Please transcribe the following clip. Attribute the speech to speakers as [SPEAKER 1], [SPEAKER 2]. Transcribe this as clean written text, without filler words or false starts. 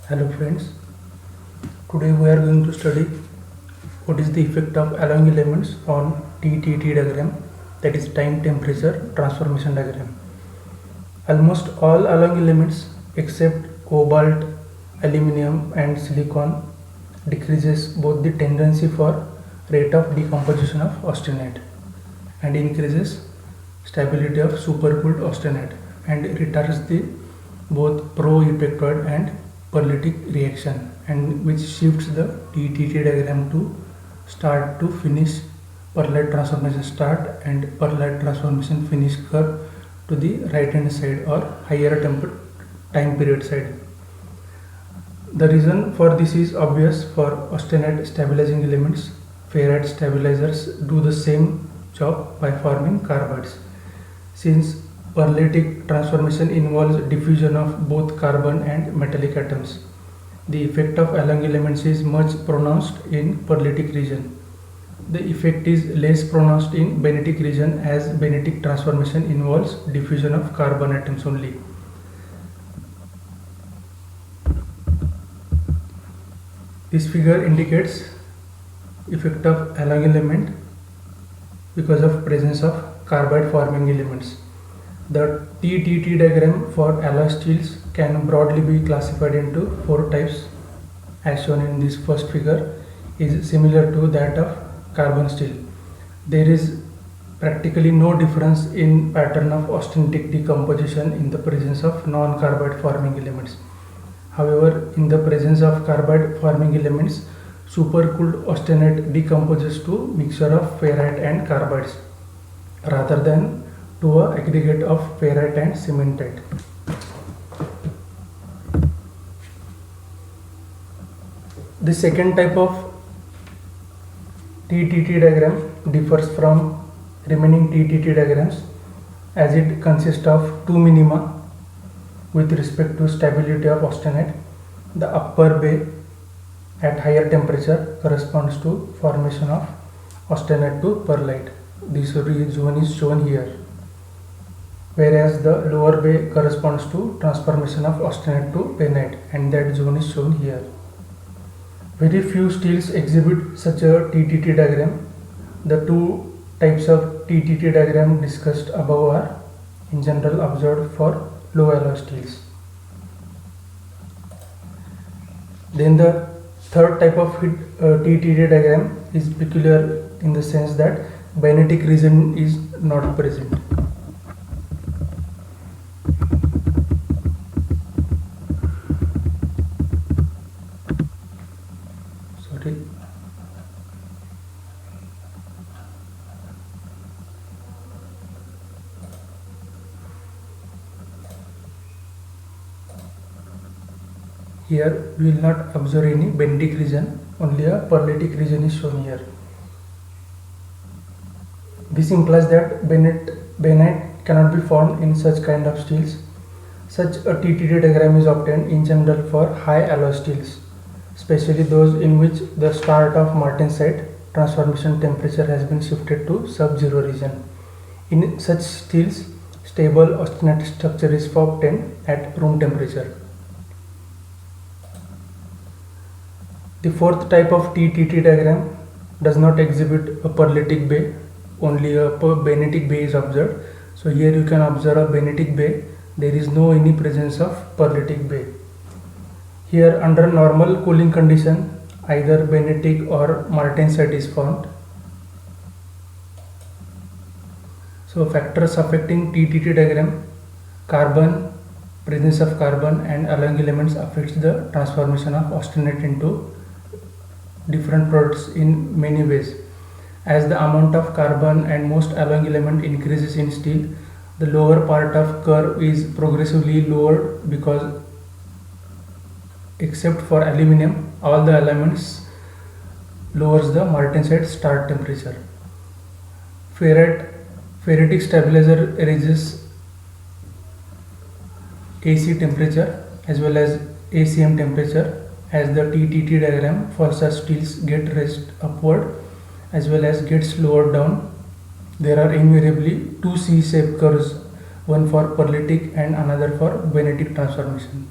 [SPEAKER 1] Hello friends, today we are going to study what is the effect of alloying elements on TTT diagram, that is time temperature transformation diagram. Almost all alloying elements except cobalt, aluminum and silicon decreases both the tendency for rate of decomposition of austenite and increases stability of supercooled austenite and retards the both pro-eutectoid and pearlitic reaction, and which shifts the TTT diagram to start to finish pearlite transformation start and pearlite transformation finish curve to the right hand side or higher time period side. The reason for this is obvious. For austenite stabilizing elements, ferrite stabilizers do the same job by forming carbides. Since pearlitic transformation involves diffusion of both carbon and metallic atoms, the effect of alloying elements is much pronounced in pearlitic region. The effect is less pronounced in benetic region, as benetic transformation involves diffusion of carbon atoms only. This figure indicates effect of alloying element because of presence of carbide forming elements. The TTT diagram for alloy steels can broadly be classified into 4 types, as shown in this first figure is similar to that of carbon steel. There is practically no difference in pattern of austenitic decomposition in the presence of non-carbide forming elements. However, in the presence of carbide forming elements, supercooled austenite decomposes to mixture of ferrite and carbides rather than to a aggregate of ferrite and cementite. The second type of TTT diagram differs from remaining TTT diagrams, as it consists of two minima with respect to stability of austenite. The upper bay at higher temperature corresponds to formation of austenite to pearlite. This zone is shown here, whereas the lower bay corresponds to transformation of austenite to penite, and that zone is shown here. Very few steels exhibit such a TTT diagram. The two types of TTT diagram discussed above are in general observed for low alloy steels. Then the third type of TTT diagram is peculiar in the sense that benetic region is not present. Sorry. Here we will not observe any benetic region, only a pearlitic region is shown here. This implies that benite cannot be formed in such kind of steels. Such a TTT diagram is obtained in general for high alloy steels, especially those in which the start of martensite transformation temperature has been shifted to sub-zero region. In such steels, stable austenite structure is obtained at room temperature. The fourth type of TTT diagram does not exhibit a pearlitic bay, only a benetic bay is observed. So here you can observe a benetic bay. There is no any presence of pearlitic bay. Here under normal cooling condition, either benetic or martensite is formed. So factors affecting TTT diagram: carbon, presence of carbon and alloying elements affects the transformation of austenite into different products in many ways. As the amount of carbon and most alloying element increases in steel, the lower part of curve is progressively lowered, because except for aluminum, all the elements lowers the martensite start temperature. Ferritic stabilizer raises AC temperature as well as ACM temperature, as the TTT diagram for such steels get raised upward as well as gets lowered down. There are invariably two C-shaped curves, one for pearlitic and another for benetic transformation.